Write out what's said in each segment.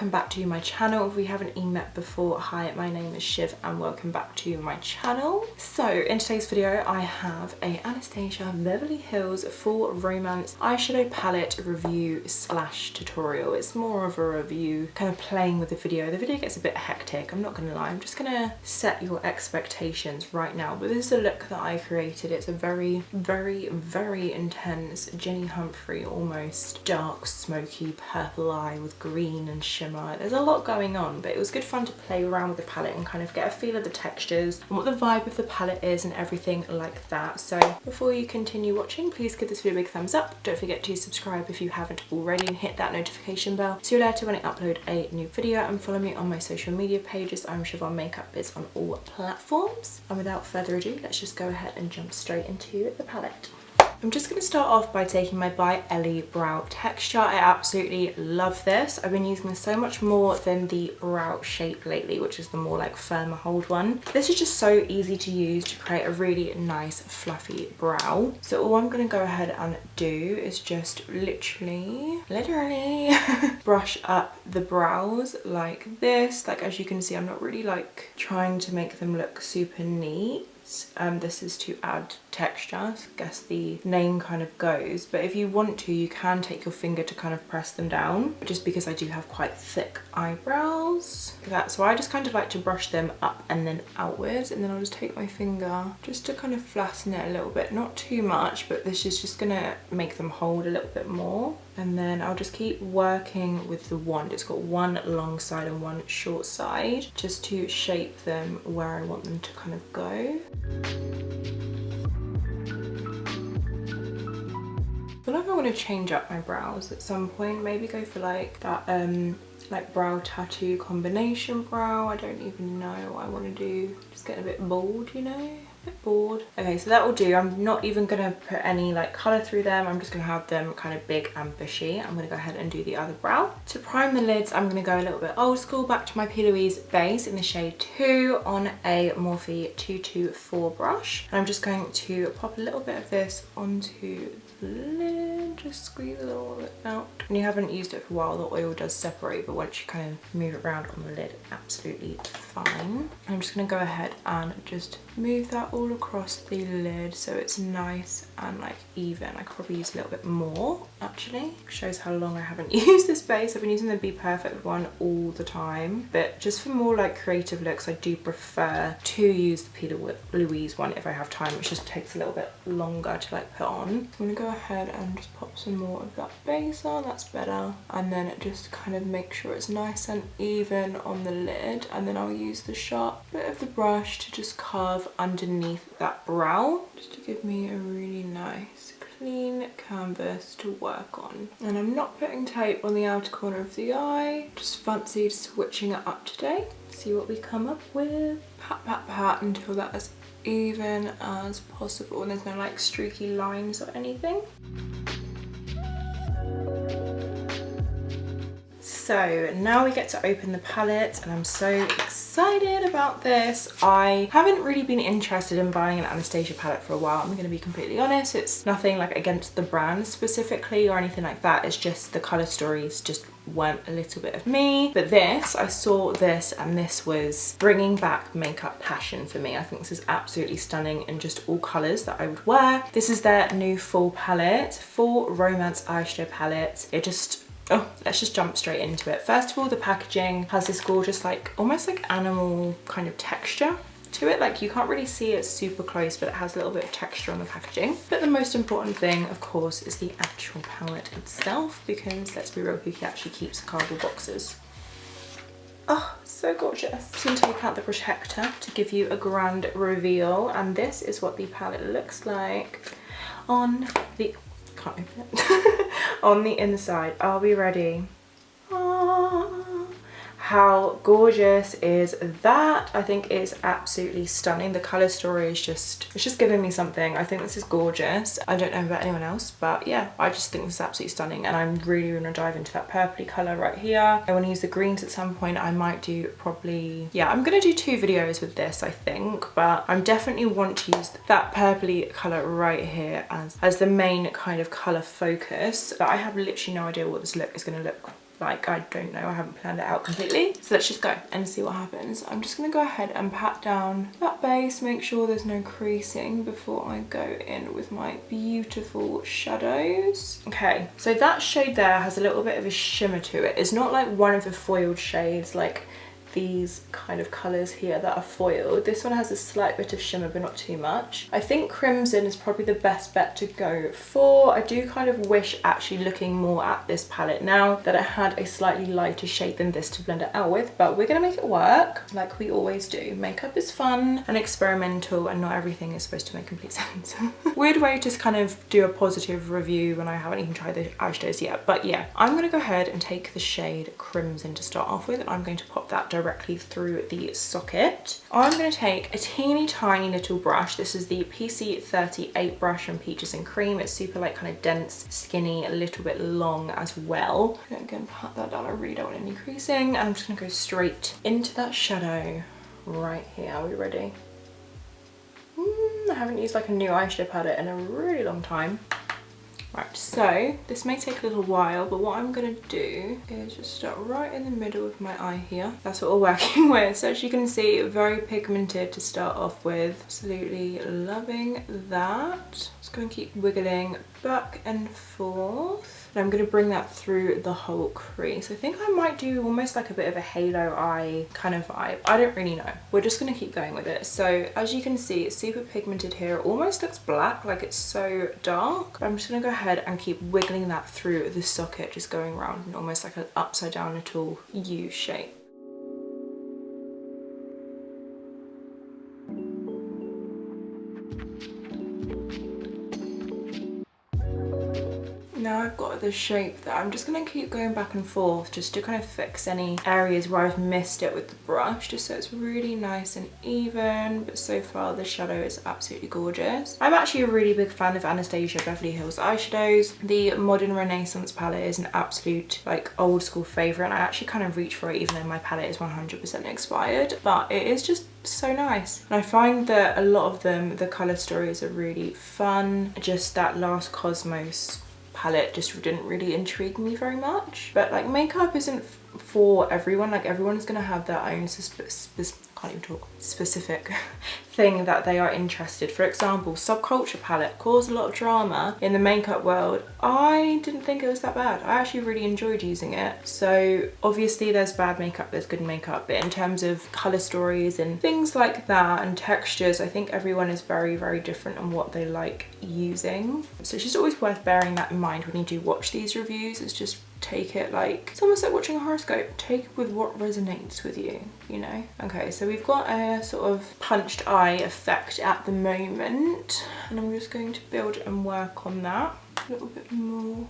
welcome back to my channel. If we haven't met before, hi, my name is Shiv and welcome back to my channel. So in today's video I have a Anastasia Beverly Hills full romance eyeshadow palette review slash tutorial. It's more of a review, kind of playing with the video. The video gets a bit hectic, I'm not gonna lie. I'm just gonna set your expectations right now, but this is a look that I created. It's a very intense Jenny Humphrey, almost dark smoky purple eye with green and shimmer. There's a lot going on, but it was good fun to play around with the palette and kind of get a feel of the textures and what the vibe of the palette is and everything like that. So before you continue watching, please give this video a big thumbs up. Don't forget to subscribe if you haven't already and hit that notification bell so you're alerted when I upload a new video, and follow me on my social media pages. I'm Siobhan Makeup is on all platforms. And without further ado, let's just go ahead and jump straight into the palette. I'm just going to start off by taking my By Ellie brow texture. I absolutely love this. I've been using this so much more than the brow shape lately, which is the more like firmer hold one. This is just so easy to use to create a really nice fluffy brow. So all I'm going to go ahead and do is just literally brush up the brows like this. Like, as you can see, I'm not really like trying to make them look super neat. This is to add texture, I guess the name kind of goes, but if you want to, you can take your finger to kind of press them down, just because I do have quite thick eyebrows like that. So I just kind of like to brush them up and then outwards, and then I'll just take my finger just to kind of flatten it a little bit, not too much, but this is just gonna make them hold a little bit more. And then I'll just keep working with the wand. It's got one long side and one short side, just to shape them where I want them to kind of go. I feel like I want to change up my brows at some point, maybe go for like that like brow tattoo combination brow. I don't even know what I want to do. Just getting a bit bored, you know? A bit bored. Okay, so that will do. I'm not even gonna put any like colour through them. I'm just gonna have them kind of big and bushy. I'm gonna go ahead and do the other brow. To prime the lids, I'm gonna go a little bit old school, back to my P. Louise base in the shade 2 on a Morphe 224 brush. And I'm just going to pop a little bit of this onto the lid, just squeeze a little bit out. When you haven't used it for a while, the oil does separate, but once you kind of move it around on the lid, absolutely fine. I'm just gonna go ahead and just move that all across the lid so it's nice and like even. I could probably use a little bit more actually. Shows how long I haven't used this base. I've been using the Be Perfect one all the time, but just for more like creative looks, I do prefer to use the P. Louise one if I have time, which just takes a little bit longer to like put on. I'm gonna go ahead and just pop some more of that base on, that's better, and then just kind of make sure it's nice and even on the lid, and then I'll use the sharp bit of the brush to just carve underneath that brow, just to give me a really nice clean canvas to work on. And I'm not putting tape on the outer corner of the eye, just fancied switching it up today. See what we come up with. Pat, pat, pat until that is even as possible and there's no like streaky lines or anything. So now we get to open the palette, and I'm so excited about this. I haven't really been interested in buying an Anastasia palette for a while, I'm going to be completely honest. It's nothing like against the brand specifically or anything like that, it's just the colour stories just weren't a little bit of me. But this, I saw this and this was bringing back makeup passion for me. I think this is absolutely stunning in just all colours that I would wear. This is their new full palette, full romance eyeshadow palette. It just, oh, let's just jump straight into it. First of all, the packaging has this gorgeous like almost like animal kind of texture to it. Like, you can't really see it super close, but it has a little bit of texture on the packaging. But the most important thing, of course, is the actual palette itself, because let's be real, who actually keeps the cardboard boxes? Oh, so gorgeous. Just gonna take out the protector to give you a grand reveal, and this is what the palette looks like on the, can't open it, on the inside. Are we ready? How gorgeous is that? I think it's absolutely stunning. The color story is just, it's just giving me something. I think this is gorgeous. I don't know about anyone else, but yeah, I just think this is absolutely stunning, and I'm really going to dive into that purpley color right here. I want to use the greens at some point. I might do probably, yeah, I'm going to do 2 videos with this, I think, but I definitely want to use that purpley color right here as the main kind of color focus. But I have literally no idea what this look is going to look like, I don't know, I haven't planned it out completely. So let's just go and see what happens. I'm just gonna go ahead and pat down that base, make sure there's no creasing before I go in with my beautiful shadows. Okay, so that shade there has a little bit of a shimmer to it. It's not like one of the foiled shades like these kind of colours here that are foiled. This one has a slight bit of shimmer but not too much. I think crimson is probably the best bet to go for. I do kind of wish, actually looking more at this palette now, that it had a slightly lighter shade than this to blend it out with, but we're gonna make it work like we always do. Makeup is fun and experimental and not everything is supposed to make complete sense. Weird way to kind of do a positive review when I haven't even tried the eyeshadows yet, but yeah, I'm gonna go ahead and take the shade Crimson to start off with, and I'm going to pop that directly through the socket. I'm going to take a teeny tiny little brush. This is the PC38 brush from Peaches and Cream. It's super like kind of dense, skinny, a little bit long as well. I'm going to pat that down. I really don't want any creasing. And I'm just going to go straight into that shadow right here. Are we ready? I haven't used like a new eyeshadow palette in a really long time. Right, so this may take a little while, but what I'm gonna do is just start right in the middle of my eye here. That's what we're working with. So as you can see, very pigmented to start off with. Absolutely loving that. Just gonna keep wiggling back and forth. And I'm gonna bring that through the whole crease. I think I might do almost like a bit of a halo eye kind of vibe. I don't really know. We're just gonna keep going with it. So as you can see, it's super pigmented here. It almost looks black, like it's so dark. But I'm just gonna go ahead and keep wiggling that through the socket, just going around in almost like an upside down little U shape. Now I've got the shape that I'm just going to keep going back and forth just to kind of fix any areas where I've missed it with the brush, just so it's really nice and even. But so far the shadow is absolutely gorgeous. I'm actually a really big fan of Anastasia Beverly Hills eyeshadows. The Modern Renaissance palette is an absolute like old school favourite, and I actually kind of reach for it even though my palette is 100% expired, but it is just so nice. And I find that a lot of them, the colour stories are really fun. Just that last Cosmos palette just didn't really intrigue me very much. But like, makeup isn't for everyone. Like, everyone's gonna have their own specific thing that they are interested. For example, Subculture palette caused a lot of drama in the makeup world. I didn't think it was that bad. I actually really enjoyed using it. So obviously there's bad makeup, there's good makeup, but in terms of color stories and things like that and textures, I think everyone is very, very different on what they like using. So it's just always worth bearing that in mind when you do watch these reviews. It's just take it like, it's almost like watching a horoscope. Take it with what resonates with you, you know? Okay, so we've got a sort of punched eye effect at the moment, and I'm just going to build and work on that. A little bit more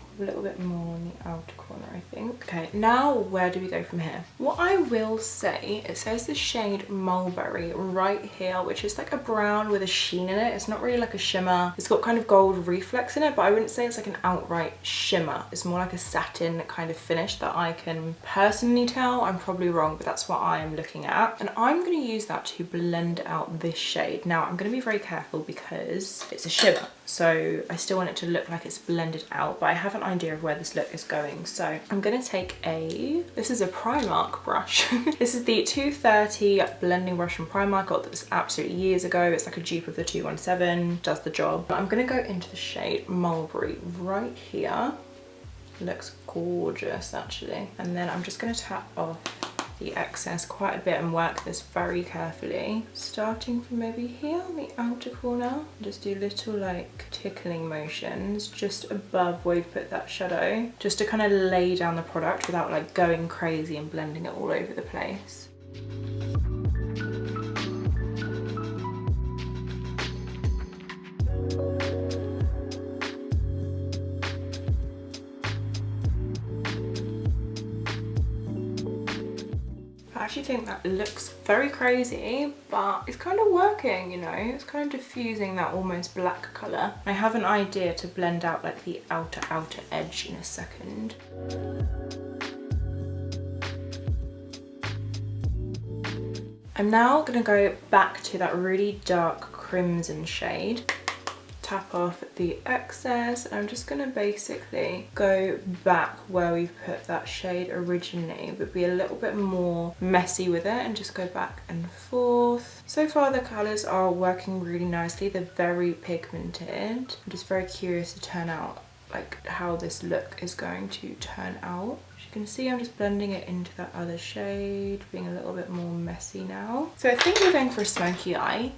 on the outer corner, I think. Okay, now where do we go from here? What I will say, it says the shade Mulberry right here, which is like a brown with a sheen in it. It's not really like a shimmer. It's got kind of gold reflex in it, but I wouldn't say it's like an outright shimmer. It's more like a satin kind of finish that I can personally tell. I'm probably wrong, but that's what I am looking at. And I'm going to use that to blend out this shade. Now, I'm going to be very careful because it's a shimmer, so I still want it to look like it's blended out, but I have an idea of where this look is going. So I'm gonna take this is a Primark brush. This is the 230 blending brush from Primark. Got this absolutely years ago. It's like a dupe of the 217, does the job. I'm gonna go into the shade Mulberry right here. Looks gorgeous actually. And then I'm just gonna tap off the excess quite a bit and work this very carefully, starting from maybe here on the outer corner. Just do little like tickling motions just above where we've put that shadow, just to kind of lay down the product without like going crazy and blending it all over the place. I actually think that looks very crazy, but it's kind of working, you know? It's kind of diffusing that almost black colour. I have an idea to blend out like the outer edge in a second. I'm now gonna go back to that really dark crimson shade tap off the excess. I'm just gonna basically go back where we put that shade originally, but be a little bit more messy with it and just go back and forth. So far the colours are working really nicely. They're very pigmented. I'm just very curious to turn out like how this look is going to turn out. As you can see, I'm just blending it into that other shade, being a little bit more messy now. So I think we're going for a smoky eye.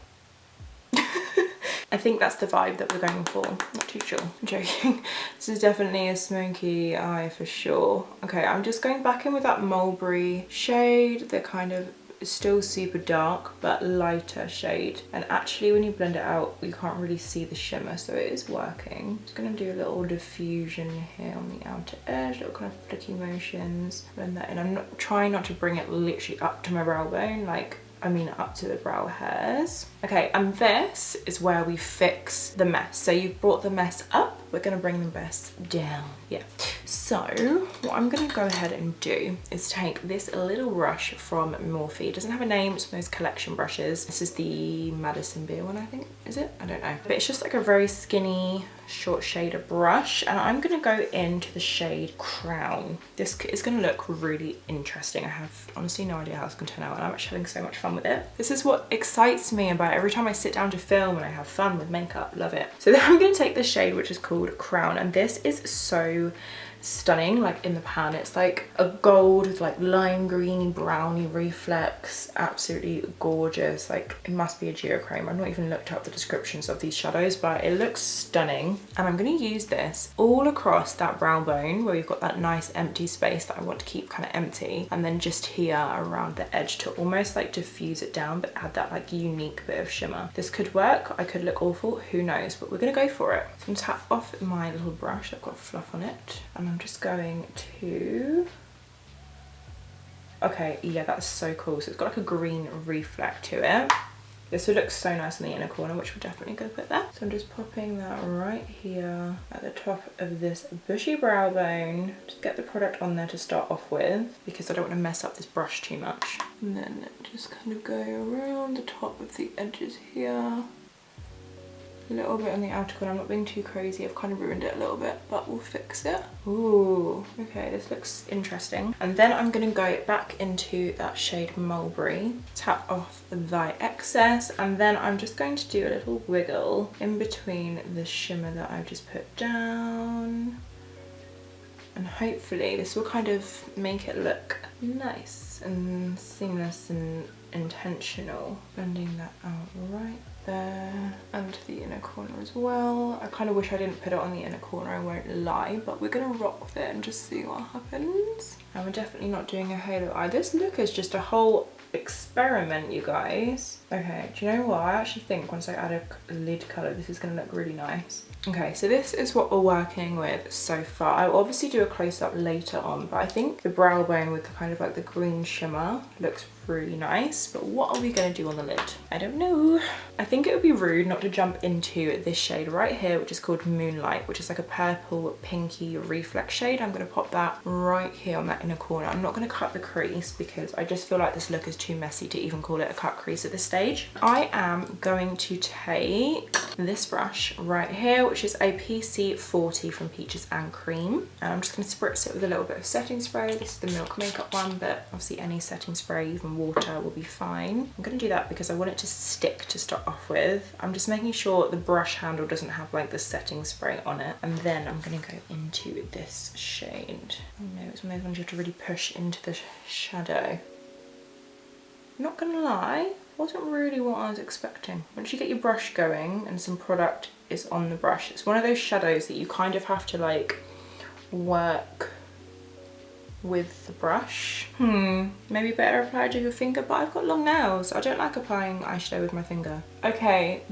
I think that's the vibe that we're going for. Not too sure. I'm joking. This is definitely a smoky eye for sure. Okay, I'm just going back in with that mulberry shade. They're kind of still super dark but lighter shade, and actually when you blend it out you can't really see the shimmer, so it is working. Just gonna do a little diffusion here on the outer edge, little kind of flicky motions, blend that in. I'm not trying not to bring it literally up to my brow bone, like I mean up to the brow hairs. Okay, and this is where we fix the mess. So you've brought the mess up, we're gonna bring the mess down. Yeah, so what I'm gonna go ahead and do is take this little brush from Morphe. It doesn't have a name, it's one of those collection brushes. This is the Madison Beer one, I think, is it? I don't know. But it's just like a very skinny, short shader brush, and I'm gonna go into the shade Crown. This is gonna look really interesting. I have honestly no idea how it's gonna turn out, and I'm actually having so much fun with it. This is what excites me about every time I sit down to film, and I have fun with makeup. Love it. So then I'm gonna take the shade which is called Crown, and this is so stunning. Like in the pan, it's like a gold with like lime greeny browny reflex. Absolutely gorgeous. Like it must be a geochrome. I've not even looked up the descriptions of these shadows, but it looks stunning. And I'm going to use this all across that brow bone where we've got that nice empty space that I want to keep kind of empty, and then just here around the edge to almost like diffuse it down but add that like unique bit of shimmer. This could work, I could look awful, who knows, but we're gonna go for it. So I'm gonna tap off my little brush, I've got fluff on it, and I'm just going to, okay, yeah, that's so cool. So it's got like a green reflect to it. This would look so nice in the inner corner, which we're definitely going to put there. So I'm just popping that right here at the top of this bushy brow bone. Just get the product on there to start off with, because I don't want to mess up this brush too much. And then just kind of go around the top of the edges here. A little bit on the outer corner. I'm not being too crazy, I've kind of ruined it a little bit, but we'll fix it. Ooh, okay, this looks interesting. And then I'm gonna go back into that shade Mulberry, tap off the excess, and then I'm just going to do a little wiggle in between the shimmer that I've just put down. And hopefully this will kind of make it look nice and seamless and intentional. Blending that out right there and the inner corner as well. I kind of wish I didn't put it on the inner corner, I won't lie, but we're gonna rock with it and just see what happens. And we're definitely not doing a halo eye. This look is just a whole experiment, you guys. Okay, do you know what? I actually think once I add a lid colour, this is gonna look really nice. Okay, so this is what we're working with so far. I'll obviously do a close-up later on, but I think the brow bone with the kind of like the green shimmer looks really nice. But what are we going to do on the lid? I don't know. I think it would be rude not to jump into this shade right here, which is called Moonlight, which is like a purple pinky reflex shade. I'm going to pop that right here on that inner corner. I'm not going to cut the crease because I just feel like this look is too messy to even call it a cut crease at this stage. I am going to take this brush right here, which is a PC40 from Peaches and Cream, and I'm just going to spritz it with a little bit of setting spray. This is the Milk Makeup one, but obviously any setting spray, even water, will be fine. I'm going to do that because I want it to stick to start off with. I'm just making sure the brush handle doesn't have like the setting spray on it, and then I'm going to go into this shade. Oh no, it's one of those ones you have to really push into the shadow. Not gonna lie, wasn't really what I was expecting. Once you get your brush going and some product is on the brush, it's one of those shadows that you kind of have to like work with the brush. Maybe better apply it with your finger, but I've got long nails. I don't like applying eyeshadow with my finger. Okay,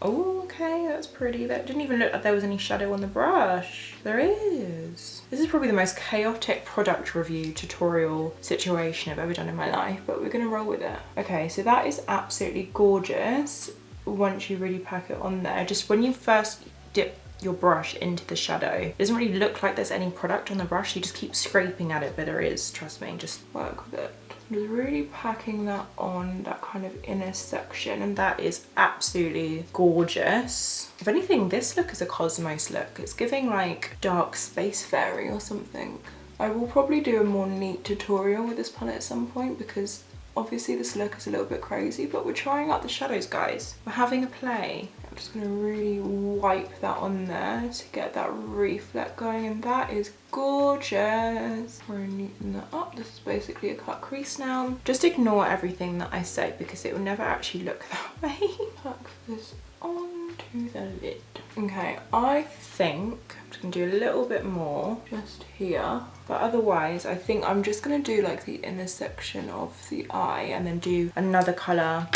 okay, that's pretty. That didn't even look like there was any shadow on the brush. There is. This is probably the most chaotic product review tutorial situation I've ever done in my life, but we're gonna roll with it. Okay, so that is absolutely gorgeous once you really pack it on there. Just when you first dip your brush into the shadow. It doesn't really look like there's any product on the brush. You just keep scraping at it, but there is, trust me, just work with it. I'm just really packing that on that kind of inner section, and that is absolutely gorgeous. If anything, this look is a Cosmos look. It's giving like dark space fairy or something. I will probably do a more neat tutorial with this palette at some point because obviously this look is a little bit crazy, but we're trying out the shadows, guys. We're having a play. I'm just gonna really wipe that on there to get that reflect going, and that is gorgeous. We're gonna neaten that up. This is basically a cut crease now. Just ignore everything that I say because it will never actually look that way. Tuck this onto the lid. Okay, I think I'm just gonna do a little bit more just here. But otherwise, I think I'm just gonna do like the inner section of the eye and then do another colour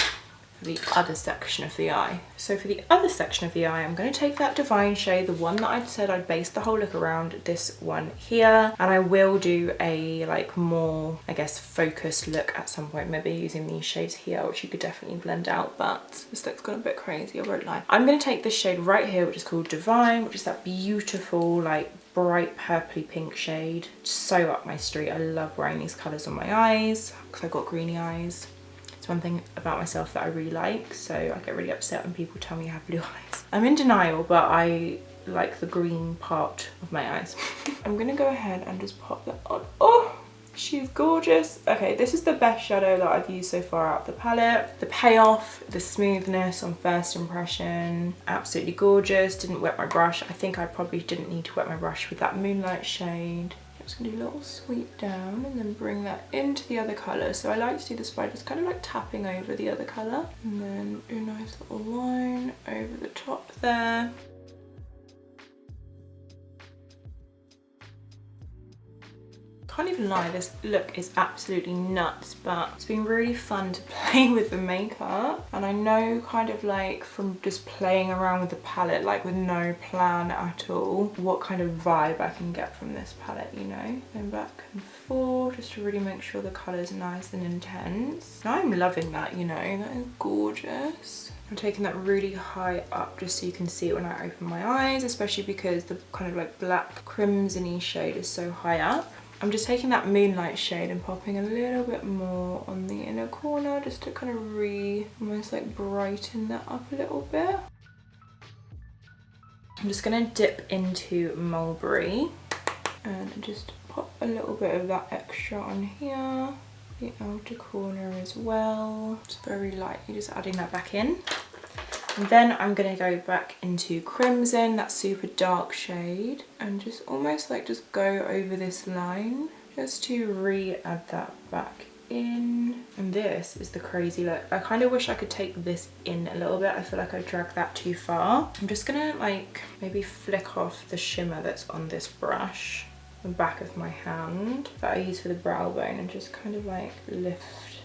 for the other section of the eye. So for the other section of the eye, I'm going to take that Divine shade, the one that I said I'd base the whole look around, this one here, and I will do a like more, I guess, focused look at some point, maybe using these shades here, which you could definitely blend out, but this looks gone a bit crazy, I won't lie. I'm going to take this shade right here, which is called Divine, which is that beautiful like bright purpley pink shade. So up my street. I love wearing these colours on my eyes because I've got greeny eyes. One thing about myself that I really like, so I get really upset when people tell me I have blue eyes. I'm in denial, but I like the green part of my eyes. I'm gonna go ahead and just pop that on. Oh, she's gorgeous. Okay, this is the best shadow that I've used so far out of the palette. The payoff, the smoothness on first impression, absolutely gorgeous. Didn't wet my brush. I think I probably didn't need to wet my brush with that Moonlight shade. Just gonna do a little sweep down and then bring that into the other colour. So I like to do this by just kind of like tapping over the other colour and then do a nice little line over the top there. Can't even lie, this look is absolutely nuts, but it's been really fun to play with the makeup, and I know kind of like from just playing around with the palette, like with no plan at all, what kind of vibe I can get from this palette, you know? Going back and forth just to really make sure the colour's nice and intense. And I'm loving that, you know, that is gorgeous. I'm taking that really high up just so you can see it when I open my eyes, especially because the kind of like black crimson-y shade is so high up. I'm just taking that Moonlight shade and popping a little bit more on the inner corner just to kind of almost like brighten that up a little bit. I'm just gonna dip into Mulberry and just pop a little bit of that extra on here, the outer corner as well. Just very lightly just adding that back in. And then I'm gonna go back into Crimson, that super dark shade, and just almost like just go over this line just to re-add that back in. And this is the crazy look. I kind of wish I could take this in a little bit. I feel like I dragged that too far. I'm just gonna like maybe flick off the shimmer that's on this brush, the back of my hand that I use for the brow bone, and just kind of like lift.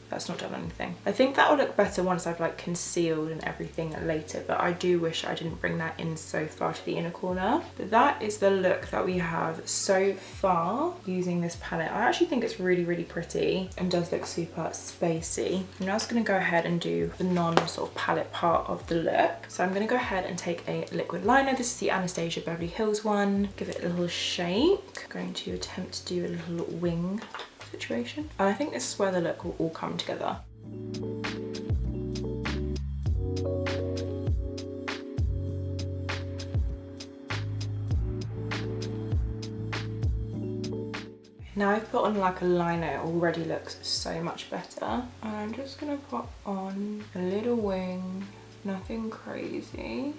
That's not done anything. I think that will look better once I've like concealed and everything later, but I do wish I didn't bring that in so far to the inner corner. But that is the look that we have so far using this palette. I actually think it's really, really pretty and does look super spacey. I'm now just gonna go ahead and do the sort of palette part of the look. So I'm gonna go ahead and take a liquid liner. This is the Anastasia Beverly Hills one. Give it a little shake. I'm going to attempt to do a little wing situation, and I think this is where the look will all come together. Now I've put on like a liner, it already looks so much better, and I'm just gonna put on a little wing, nothing crazy.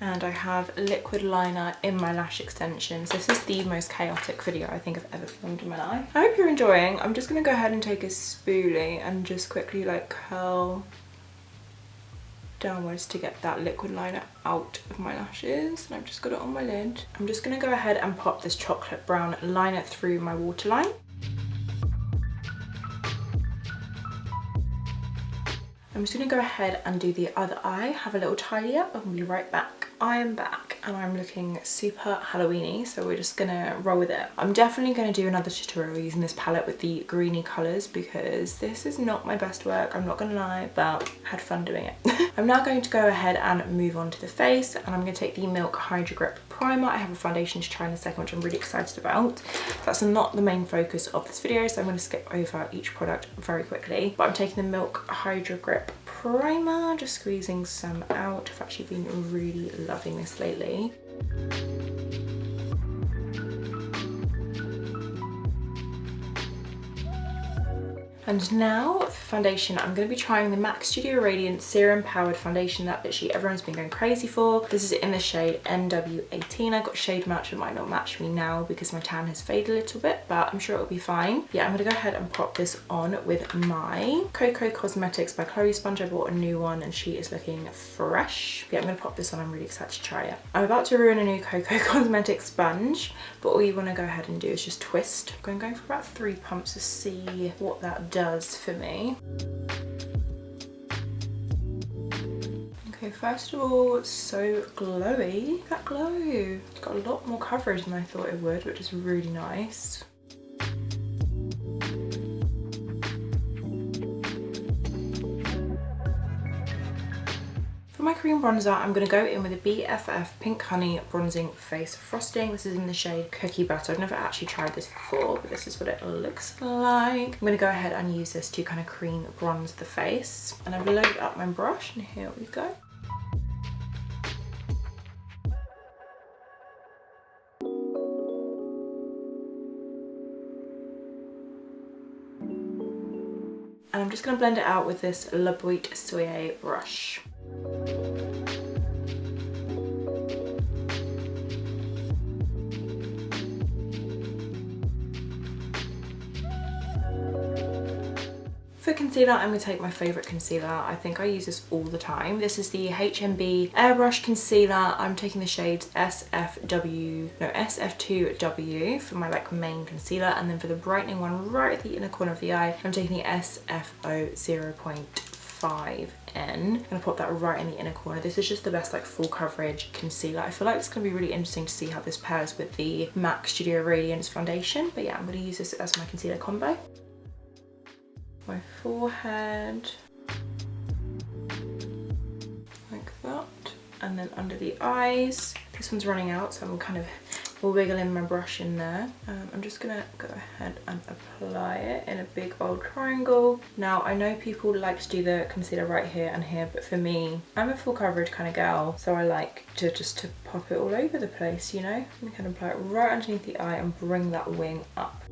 And I have liquid liner in my lash extensions. This is the most chaotic video I think I've ever filmed in my life. I hope you're enjoying. I'm just gonna go ahead and take a spoolie and just quickly like curl downwards to get that liquid liner out of my lashes. And I've just got it on my lid. I'm just gonna go ahead and pop this chocolate brown liner through my waterline. I'm just gonna go ahead and do the other eye, have a little tidy up, and we'll be right back. I am back. and I'm looking super Halloweeny, so we're just gonna roll with it. I'm definitely gonna do another tutorial using this palette with the greeny colours because this is not my best work, I'm not gonna lie, but I had fun doing it. I'm now going to go ahead and move on to the face, and I'm gonna take the Milk Hydro Grip Primer. I have a foundation to try in a second, which I'm really excited about. That's not the main focus of this video, so I'm going to skip over each product very quickly. But I'm taking the Milk Hydro Grip Primer, just squeezing some out. I've actually been really loving this lately. And now for foundation, I'm going to be trying the MAC Studio Radiant Serum Powered Foundation that literally everyone's been going crazy for. This is in the shade NW18. I got shade match. It might not match me now because my tan has faded a little bit, but I'm sure it'll be fine. Yeah, I'm going to go ahead and pop this on with my Coco Cosmetics by Chloe sponge. I bought a new one and she is looking fresh. Yeah, I'm going to pop this on. I'm really excited to try it. I'm about to ruin a new Coco Cosmetics sponge, but all you want to go ahead and do is just twist. I'm going for about 3 pumps to see what that does for me. Okay, first of all, it's so glowy. That glow. It's got a lot more coverage than I thought it would, which is really nice. For my cream bronzer, I'm going to go in with a BFF Pink Honey Bronzing Face Frosting. This is in the shade Cookie Butter. I've never actually tried this before, but this is what it looks like. I'm going to go ahead and use this to kind of cream bronze the face. And I've loaded up my brush, and here we go. And I'm just going to blend it out with this La Boite Soye brush. For concealer, I'm going to take my favourite concealer. I think I use this all the time. This is the HMB Airbrush Concealer. I'm taking the shades SF2W for my main concealer, and then for the brightening one right at the inner corner of the eye, I'm taking the SFO 0.5N. I'm going to pop that right in the inner corner. This is just the best full coverage concealer. I feel like it's going to be really interesting to see how this pairs with the MAC Studio Radiance foundation. But yeah, I'm going to use this as my concealer combo. My forehead, like that, and then under the eyes. This one's running out, so I'm kind of wiggling my brush in there. I'm just gonna go ahead and apply it in a big old triangle. Now, I know people like to do the concealer right here and here, but for me, I'm a full coverage kind of girl, so I like to just pop it all over the place, you know? I'm gonna apply it right underneath the eye and bring that wing up.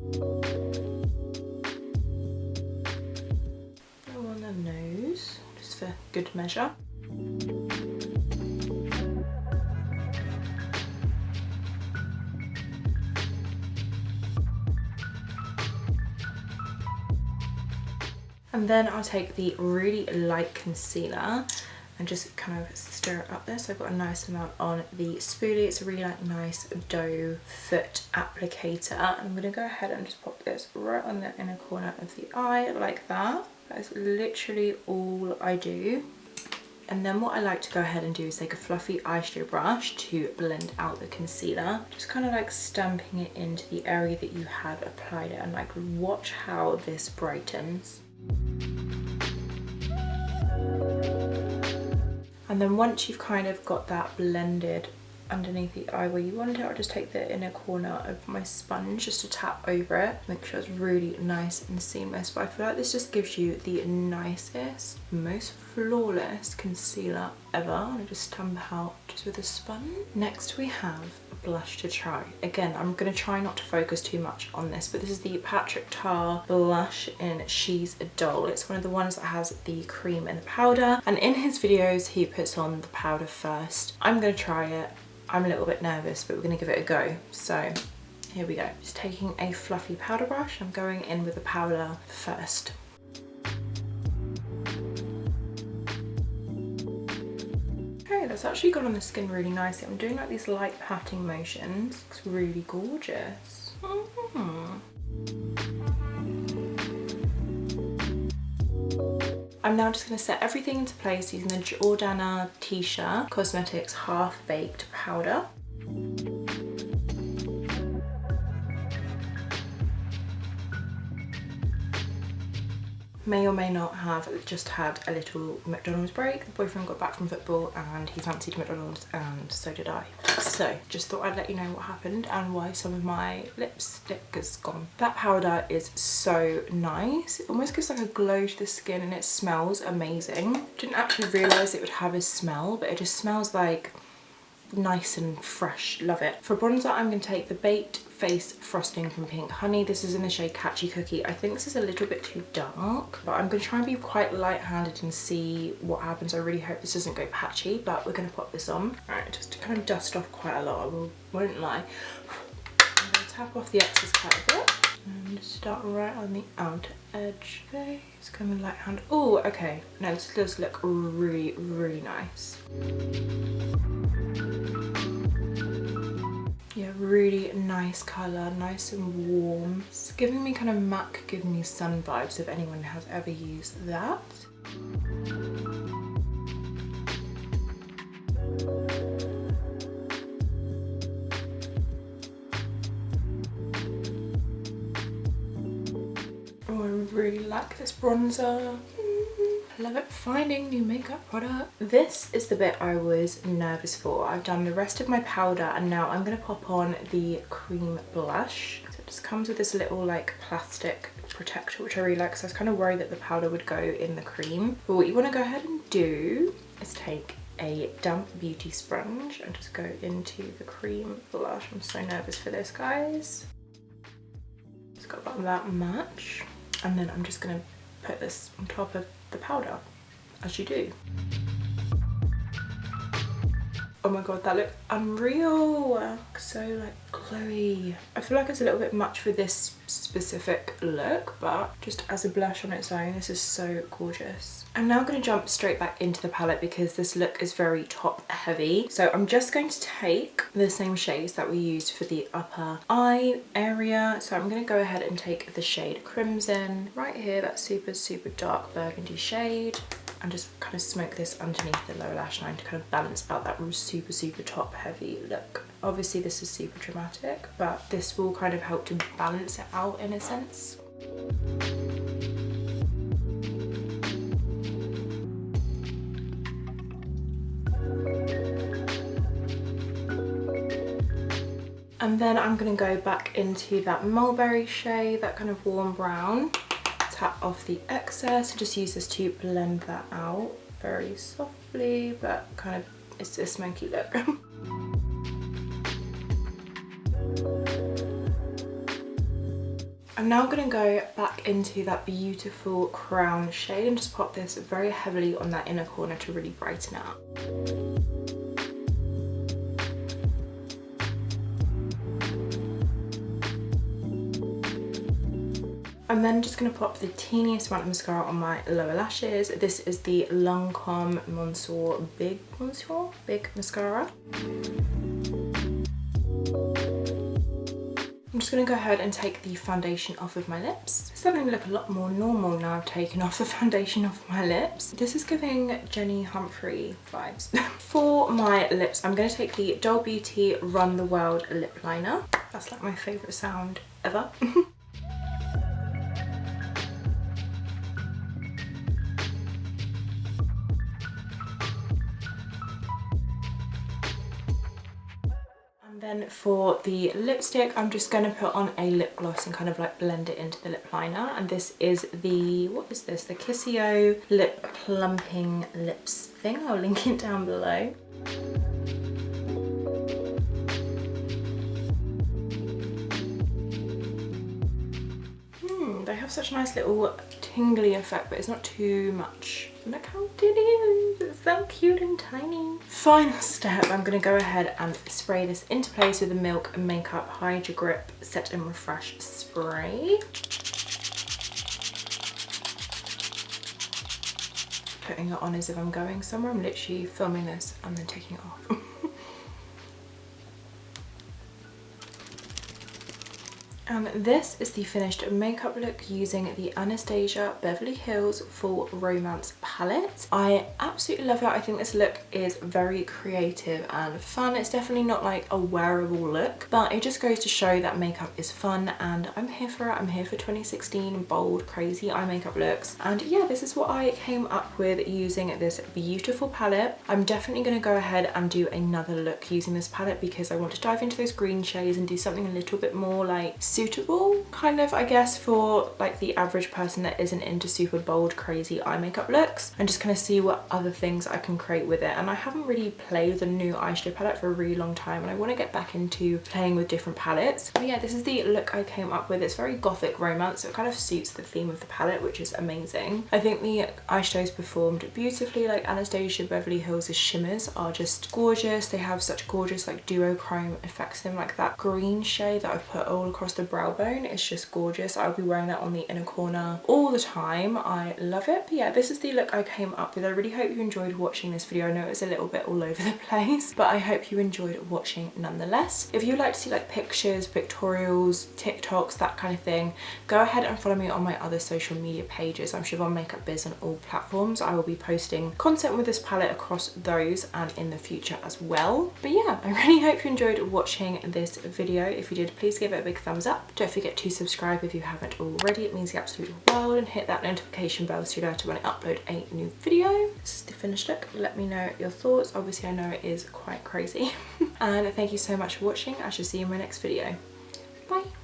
On the nose, just for good measure. And then I'll take the really light concealer and just kind of stir it up there. So I've got a nice amount on the spoolie. It's a really nice doe foot applicator. And I'm gonna go ahead and just pop this right on the inner corner of the eye like that. That is literally all I do. And then what I like to go ahead and do is take a fluffy eyeshadow brush to blend out the concealer. Just kind of stamping it into the area that you have applied it, and watch how this brightens. And then once you've kind of got that blended underneath the eye where you want it, I'll just take the inner corner of my sponge just to tap over it, make sure it's really nice and seamless. But I feel like this just gives you the nicest, most flawless concealer ever. And I just stamp out just with a sponge. Next we have a blush to try. Again, I'm going to try not to focus too much on this, but this is the Patrick Tar blush in She's a Doll. It's one of the ones that has the cream and the powder, and in his videos he puts on the powder first. I'm going to try it. I'm a little bit nervous, but we're going to give it a go. So here we go. Just taking a fluffy powder brush. I'm going in with the powder first. Okay, that's actually got on the skin really nicely. I'm doing these light patting motions. Looks really gorgeous. I'm now just going to set everything into place using the Jordana Tisha Cosmetics Half Baked Powder. May or may not have just had a little McDonald's break. The boyfriend got back from football and he fancied McDonald's, and so did I. So just thought I'd let you know what happened and why some of my lipstick is gone. That powder is so nice. It almost gives like a glow to the skin and it smells amazing. Didn't actually realise it would have a smell, but it just smells like nice and fresh. Love it. For bronzer, I'm going to take the Baked Face Frosting from Pink Honey. This is in the shade Catchy Cookie. I think this is a little bit too dark, but I'm going to try and be quite light-handed and see what happens. I really hope this doesn't go patchy, but we're going to pop this on. Alright, just to kind of dust off quite a lot, I won't lie. I'm going to tap off the excess quite a bit and start right on the outer edge. Okay, it's coming light hand. Oh, okay. No, this does look really, really nice. Yeah, really nice colour, nice and warm. It's giving me kind of MAC, giving me sun vibes if anyone has ever used that. Oh, I really like this bronzer. Love it. Finding new makeup product. This is the bit I was nervous for. I've done the rest of my powder and now I'm going to pop on the cream blush. So it just comes with this little like plastic protector, which I really like, so I was kind of worried that the powder would go in the cream. But what you want to go ahead and do is take a damp beauty sponge and just go into the cream blush. I'm so nervous for this, guys. It's got about that much. And then I'm just going to put this on top of the powder, as you do. Oh my god, that looks unreal. So like glowy. I feel like it's a little bit much for this specific look, but just as a blush on its own, this is so gorgeous. I'm now going to jump straight back into the palette because this look is very top heavy. So I'm just going to take the same shades that we used for the upper eye area. So I'm going to go ahead and take the shade Crimson right here, that super, super dark burgundy shade, and just kind of smoke this underneath the lower lash line to kind of balance out that super, super top heavy look. Obviously this is super dramatic, but this will kind of help to balance it out in a sense. And then I'm going to go back into that mulberry shade, that kind of warm brown. Tap off the excess and just use this to blend that out very softly, but kind of it's a smoky look. I'm now going to go back into that beautiful crown shade and just pop this very heavily on that inner corner to really brighten it up. I'm then just going to pop the teeniest amount of mascara on my lower lashes. This is the Lancome Monsieur Big Mascara. I'm just going to go ahead and take the foundation off of my lips. It's starting to look a lot more normal now I've taken off the foundation off my lips. This is giving Jenny Humphrey vibes. For my lips, I'm going to take the Doll Beauty Run the World lip liner. That's like my favourite sound ever. Then for the lipstick, I'm just going to put on a lip gloss and kind of like blend it into the lip liner. And this is the, what is this? The Kissio Lip Plumping Lips thing. I'll link it down below. They have such a nice little tingly effect, but it's not too much. Look how it is, it's so cute and tiny. Final step, I'm going to go ahead and spray this into place with the Milk Makeup Hydra Grip Set and Refresh Spray. Putting it on as if I'm going somewhere. I'm literally filming this and then taking it off. And this is the finished makeup look using the Anastasia Beverly Hills Full Romance palette. I absolutely love it. I think this look is very creative and fun. It's definitely not like a wearable look, but it just goes to show that makeup is fun, and I'm here for it. I'm here for 2016 bold, crazy eye makeup looks. And yeah, this is what I came up with using this beautiful palette. I'm definitely going to go ahead and do another look using this palette because I want to dive into those green shades and do something a little bit more like suitable, kind of, I guess, for like the average person that isn't into super bold, crazy eye makeup looks, and just kind of see what other things I can create with it. And I haven't really played with a new eyeshadow palette for a really long time, and I want to get back into playing with different palettes. But yeah, this is the look I came up with. It's very gothic romance, so it kind of suits the theme of the palette, which is amazing. I think the eyeshadows performed beautifully. Like Anastasia Beverly Hills' shimmers are just gorgeous. They have such gorgeous like duochrome effects in them, like that green shade that I've put all across the brow bone is just gorgeous. I'll be wearing that on the inner corner all the time. I love it. But yeah, this is the look I came up with. I really hope you enjoyed watching this video. I know it was a little bit all over the place, but I hope you enjoyed watching nonetheless. If you'd like to see like pictures, pictorials, TikToks, that kind of thing, go ahead and follow me on my other social media pages. I'm Siobhan Makeup Biz on all platforms. I will be posting content with this palette across those and in the future as well. But yeah, I really hope you enjoyed watching this video. If you did, please give it a big thumbs up. Don't forget to subscribe if you haven't already. It means the absolute world, and hit that notification bell so you know when I upload a new video. This is the finished look. Let me know your thoughts. Obviously, I know it is quite crazy. And thank you so much for watching. I shall see you in my next video. Bye.